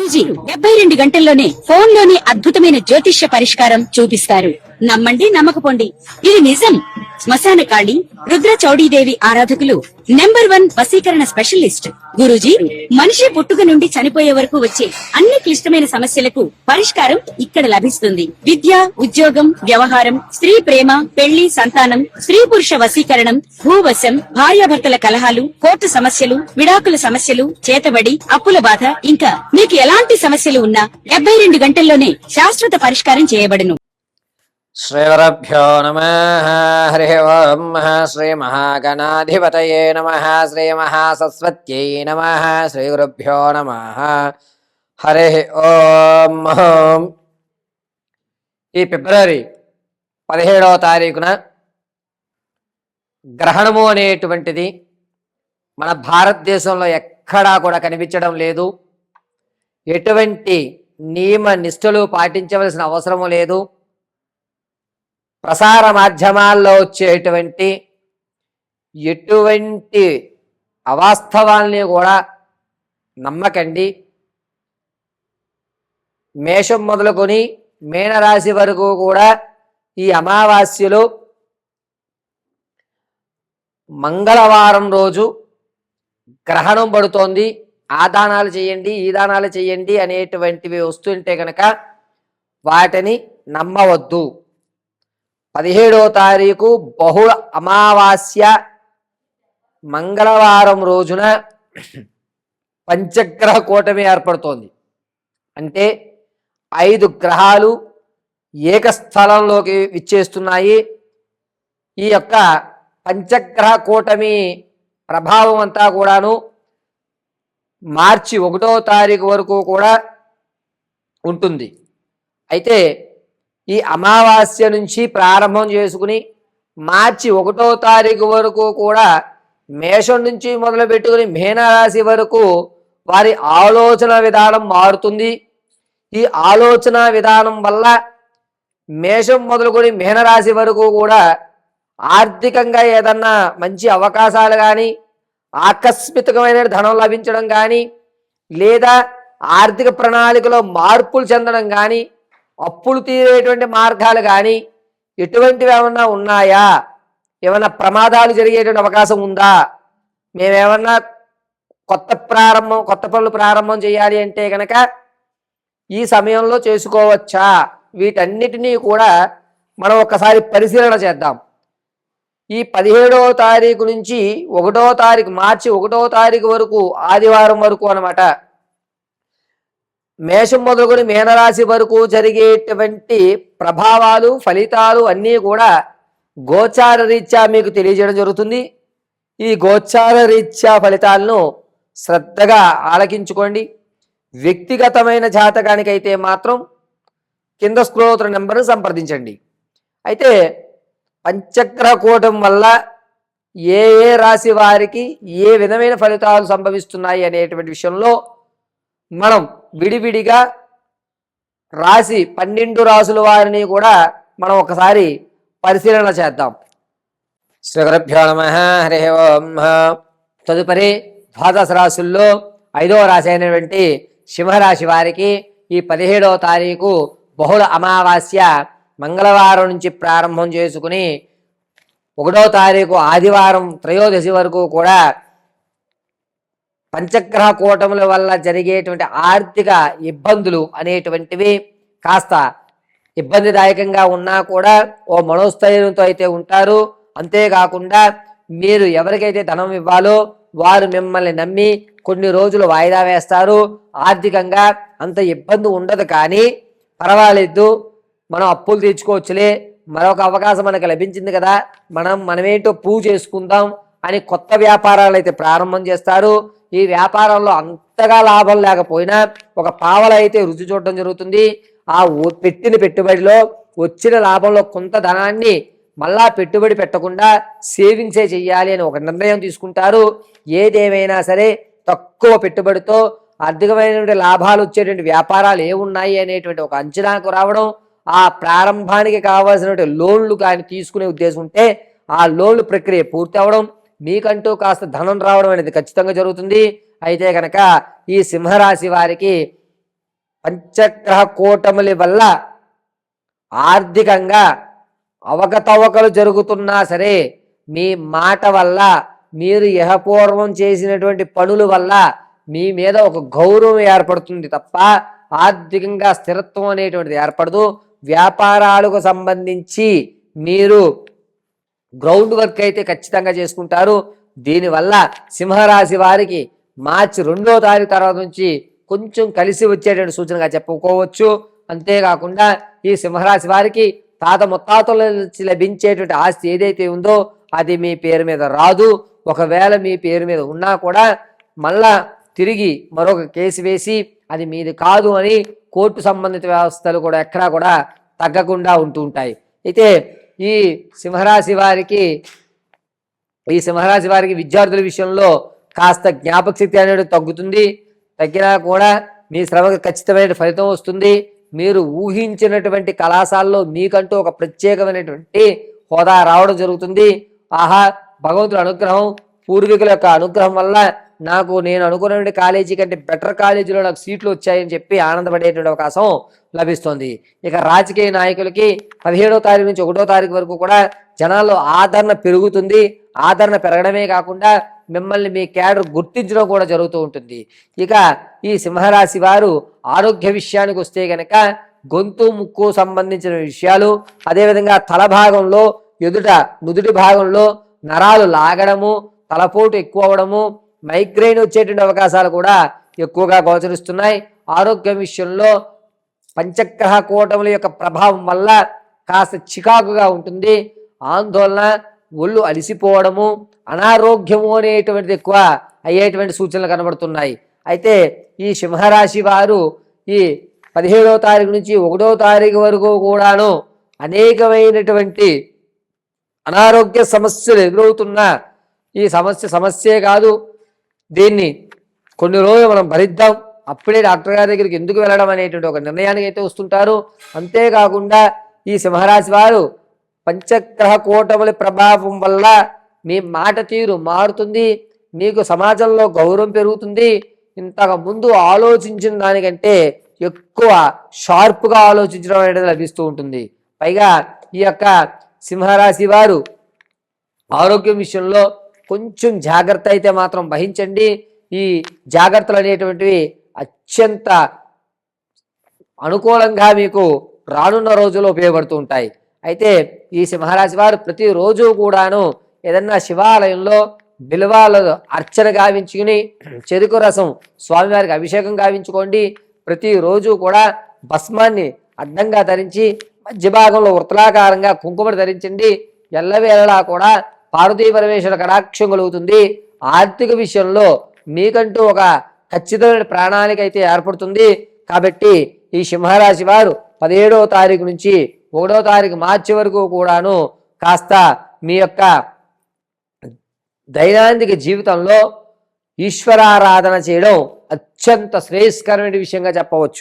గురూజీ 72 గంటల్లోనే ఫోన్ లోనే అద్భుతమైన జ్యోతిష్య పరిష్కారం చూపిస్తారు. నమ్మండి, నమ్మకపోండి, ఇది నిజం. శ్మశాన కాళి రుద్ర చౌడీదేవి ఆరాధకులు నంబర్ 1 వశీకరణ స్పెషలిస్ట్. గురూజీ మనిషి పుట్టుక నుండి చనిపోయే వరకు వచ్చే అన్ని క్లిష్టమైన సమస్యలకు పరిష్కారం ఇక్కడ లభిస్తుంది. విద్య, ఉద్యోగం, వ్యవహారం, స్త్రీ ప్రేమ, పెళ్లి, సంతానం, స్త్రీ పురుష వశీకరణం, భూవశం, భార్యాభర్తల కలహాలు, కోర్టు సమస్యలు, విడాకుల సమస్యలు, చేతబడి, అప్పుల బాధ, ఇంకా మీకు ఎలాంటి సమస్యలు ఉన్నా 72 గంటల్లోనే శాశ్వత పరిష్కారం చేయబడును. శ్రీగురుభ్యో నమః. హరి ఓం. శ్రీ మహాగణాధిపతయే నమః. శ్రీ మహాసరస్వత్యై నమః. శ్రీగురుభ్యో నమః. హరి ఓం. ఈ ఫిబ్రవరి 17వ తారీఖున గ్రహణము అనేటువంటిది మన భారతదేశంలో ఎక్కడా కూడా కనిపించడం లేదు. ఎటువంటి నియమ నిష్ఠలు పాటించవలసిన అవసరము లేదు. ప్రసార మాధ్యమాల్లో వచ్చేటువంటి ఎటువంటి అవాస్తవాల్ని కూడా నమ్మకండి. మేషం మొదలుకొని మీనరాశి వరకు కూడా ఈ అమావాస్యలో మంగళవారం రోజు గ్రహణం పడుతోంది. ఆ దానాలు చేయండి, ఈ దానాలు చేయండి అనేటువంటివి వస్తుంటే కనుక వాటిని నమ్మవద్దు. 17వ తారీఖు బహుళ అమావాస్య మంగళవారం రోజున పంచగ్రహ కూటమి ఏర్పడుతోంది. అంటే 5 గ్రహాలు ఏకస్థలంలోకి విచ్చేస్తున్నాయి. ఈ యొక్క పంచగ్రహ కూటమి ప్రభావం అంతా కూడాను మార్చి 1వ తారీఖు వరకు కూడా ఉంటుంది. అయితే ఈ అమావాస్య నుంచి ప్రారంభం చేసుకుని మార్చి 1వ తారీఖు వరకు కూడా మేషం నుంచి మొదలు పెట్టుకుని మీనరాశి వరకు వారి ఆలోచన విధానం మారుతుంది. ఈ ఆలోచన విధానం వల్ల మేషం మొదలుకొని మీనరాశి వరకు కూడా ఆర్థికంగా ఏదన్నా మంచి అవకాశాలు కానీ, ఆకస్మికమైన ధనం లభించడం కానీ, లేదా ఆర్థిక ప్రణాళికలో మార్పులు చెందడం కానీ, అప్పులు తీరేటువంటి మార్గాలు కానీ ఎటువంటివి ఏమన్నా ఉన్నాయా, ఏమన్నా ప్రమాదాలు జరిగేటువంటి అవకాశం ఉందా, మేమేమన్నా కొత్త పనులు ప్రారంభం చేయాలి అంటే కనుక ఈ సమయంలో చేసుకోవచ్చా, వీటన్నిటినీ కూడా మనం ఒకసారి పరిశీలన చేద్దాం. ఈ 17వ తారీఖు నుంచి 1వ తారీఖు మార్చి 1వ తారీఖు వరకు ఆదివారం వరకు అన్నమాట, మేషం మొదలుకొని మీనరాశి వరకు జరిగేటువంటి ప్రభావాలు, ఫలితాలు అన్నీ కూడా గోచార రీత్యా మీకు తెలియజేయడం జరుగుతుంది. ఈ గోచార రీత్యా ఫలితాలను శ్రద్ధగా ఆలకించుకోండి. వ్యక్తిగతమైన జాతకానికైతే మాత్రం కింద స్క్రోల్ అవుతున్న నెంబర్ను సంప్రదించండి. అయితే పంచగ్రహ కూటమి వల్ల ఏ ఏ రాశి వారికి ఏ విధమైన ఫలితాలు సంభవిస్తున్నాయి అనేటువంటి విషయంలో మనం విడివిడిగా రాశి 12 రాసుల వారిని కూడా మనం ఒకసారి పరిశీలన చేద్దాం. శ్రీగురుభ్యో నమః. హరి ఓం. తదుపరి ద్వాదశ రాశుల్లో 5వ రాశి అయినటువంటి సింహరాశి వారికి ఈ 17వ తారీఖు బహుళ అమావాస్య మంగళవారం నుంచి ప్రారంభం చేసుకుని 1వ తారీఖు ఆదివారం త్రయోదశి వరకు కూడా పంచగ్రహ కూటముల వల్ల జరిగేటువంటి ఆర్థిక ఇబ్బందులు అనేటువంటివి కాస్త ఇబ్బందిదాయకంగా ఉన్నా కూడా ఓ మనోస్థైర్యంతో అయితే ఉంటారు. అంతేకాకుండా మీరు ఎవరికైతే ధనం ఇవ్వాలో వారు మిమ్మల్ని నమ్మి కొన్ని రోజులు వాయిదా వేస్తారు. ఆర్థికంగా అంత ఇబ్బంది ఉండదు, కానీ పర్వాలేదు, మనం అప్పులు తీర్చుకోవచ్చులే, మరొక అవకాశం మనకు లభించింది కదా, మనమేంటో ప్రూవ్ చేసుకుందాం అని కొత్త వ్యాపారాలు అయితే ప్రారంభం చేస్తారు. ఈ వ్యాపారంలో అంతగా లాభం లేకపోయినా ఒక పావల అయితే రుచి చూడడం జరుగుతుంది. ఆ పెట్టిన పెట్టుబడిలో వచ్చిన లాభంలో కొంత ధనాన్ని మళ్ళా పెట్టుబడి పెట్టకుండా సేవింగ్సే చెయ్యాలి అని ఒక నిర్ణయం తీసుకుంటారు. ఏదేమైనా సరే తక్కువ పెట్టుబడితో అధికమైనటువంటి లాభాలు వచ్చేటువంటి వ్యాపారాలు ఏమున్నాయి అనేటువంటి ఒక అంచనాకు రావడం, ఆ ప్రారంభానికి కావాల్సినటువంటి లోన్లు కానీ తీసుకునే ఉద్దేశం ఉంటే ఆ లోన్లు ప్రక్రియ పూర్తి అవడం, మీకంటూ కాస్త ధనం రావడం అనేది ఖచ్చితంగా జరుగుతుంది. అయితే కనుక ఈ సింహరాశి వారికి పంచగ్రహ కూటముల వల్ల ఆర్థికంగా అవకతవకలు జరుగుతున్నా సరే మీ మాట వల్ల, మీరు యహపూర్వం చేసినటువంటి పనుల వల్ల మీ మీద ఒక గౌరవం ఏర్పడుతుంది తప్ప ఆర్థికంగా స్థిరత్వం అనేటువంటిది ఏర్పడదు. వ్యాపారాలకు సంబంధించి మీరు గ్రౌండ్ వర్క్ అయితే ఖచ్చితంగా చేసుకుంటారు. దీనివల్ల సింహరాశి వారికి మార్చి 2వ తారీఖు తర్వాత నుంచి కొంచెం కలిసి వచ్చేటువంటి సూచనగా చెప్పుకోవచ్చు. అంతేకాకుండా ఈ సింహరాశి వారికి తాత ముత్తాతల నుంచి లభించేటువంటి ఆస్తి ఏదైతే ఉందో అది మీ పేరు మీద రాదు. ఒకవేళ మీ పేరు మీద ఉన్నా కూడా మళ్ళా తిరిగి మరొక కేసు వేసి అది మీది కాదు అని కోర్టు సంబంధిత వ్యవస్థలు కూడా ఎక్కడా కూడా తగ్గకుండా ఉంటూ ఉంటాయి. అయితే ఈ సింహరాశి వారికి విద్యార్థుల విషయంలో కాస్త జ్ఞాపక శక్తి అనేది తగ్గుతుంది. తగ్గినా కూడా మీ శ్రమకు ఖచ్చితమైన ఫలితం వస్తుంది. మీరు ఊహించినటువంటి కళాశాలలో మీకంటూ ఒక ప్రత్యేకమైనటువంటి హోదా రావడం జరుగుతుంది. ఆహా, భగవంతుడి అనుగ్రహం, పూర్వీకుల యొక్క అనుగ్రహం వల్ల నేను అనుకున్నటువంటి కాలేజీ కంటే బెటర్ కాలేజీలో నాకు సీట్లు వచ్చాయని చెప్పి ఆనందపడేటువంటి అవకాశం లభిస్తుంది. ఇక రాజకీయ నాయకులకి 17వ తారీఖు నుంచి 1వ తారీఖు వరకు కూడా జనాల్లో ఆదరణ పెరుగుతుంది. ఆదరణ పెరగడమే కాకుండా మిమ్మల్ని మీ క్యాడర్ గుర్తించడం కూడా జరుగుతూ ఉంటుంది. ఇక ఈ సింహరాశి వారు ఆరోగ్య విషయానికి వస్తే గనక గొంతు ముక్కు సంబంధించిన విషయాలు, అదేవిధంగా తల భాగంలో నుదుటి భాగంలో నరాలు లాగడము, తలపోటు ఎక్కువ అవడము, మైగ్రెయిన్ వచ్చేటువంటి అవకాశాలు కూడా ఎక్కువగా గోచరిస్తున్నాయి. ఆరోగ్యం విషయంలో పంచగ్రహ కూటముల యొక్క ప్రభావం వల్ల కాస్త చికాకుగా ఉంటుంది. ఆందోళన, ఒళ్ళు అలిసిపోవడము, అనారోగ్యము అనేటువంటిది ఎక్కువ అయ్యేటువంటి సూచనలు కనబడుతున్నాయి. అయితే ఈ సింహరాశి వారు ఈ 17వ తారీఖు నుంచి 1వ తారీఖు వరకు కూడాను అనేకమైనటువంటి అనారోగ్య సమస్యలు ఎదురవుతున్న ఈ సమస్యే కాదు, దీన్ని కొన్ని రోజులు మనం భరిద్దాం, అప్పుడే డాక్టర్ గారి దగ్గరికి ఎందుకు వెళ్ళడం అనేటువంటి ఒక నిర్ణయానికి అయితే వస్తుంటారు. అంతేకాకుండా ఈ సింహరాశి వారు పంచగ్రహ కూటముల ప్రభావం వల్ల మీ మాట తీరు మారుతుంది. మీకు సమాజంలో గౌరవం పెరుగుతుంది. ఇంతకు ముందు ఆలోచించిన దానికంటే ఎక్కువ షార్ప్గా ఆలోచించడం అనేది లభిస్తూ ఉంటుంది. పైగా ఈ యొక్క సింహరాశి వారు ఆరోగ్యం విషయంలో కొంచెం జాగ్రత్త అయితే మాత్రం వహించండి. ఈ జాగ్రత్తలు అనేటువంటివి అత్యంత అనుకూలంగా మీకు రానున్న రోజుల్లో ఉపయోగపడుతూ ఉంటాయి. అయితే ఈ సింహరాశి వారు ప్రతిరోజు కూడాను ఏదన్నా శివాలయంలో బిల్వాల అర్చన గావించుకుని చెరుకు రసం స్వామివారికి అభిషేకం గావించుకోండి. ప్రతిరోజు కూడా భస్మాన్ని అడ్డంగా ధరించి మధ్య భాగంలో వృత్తలాకారంగా కుంకుమను ధరించండి. ఎల్లవేళలా కూడా పార్వతీ పరమేశ్వర కటాక్షం కలుగుతుంది. ఆర్థిక విషయంలో మీకంటూ ఒక ఖచ్చితమైన ప్రణాళిక అయితే ఏర్పడుతుంది. కాబట్టి ఈ సింహరాశి వారు 17వ తారీఖు నుంచి 1వ తారీఖు మార్చి వరకు కూడాను కాస్త మీ యొక్క దైనందిక జీవితంలో ఈశ్వరారాధన చేయడం అత్యంత శ్రేయస్కరమైన విషయంగా చెప్పవచ్చు.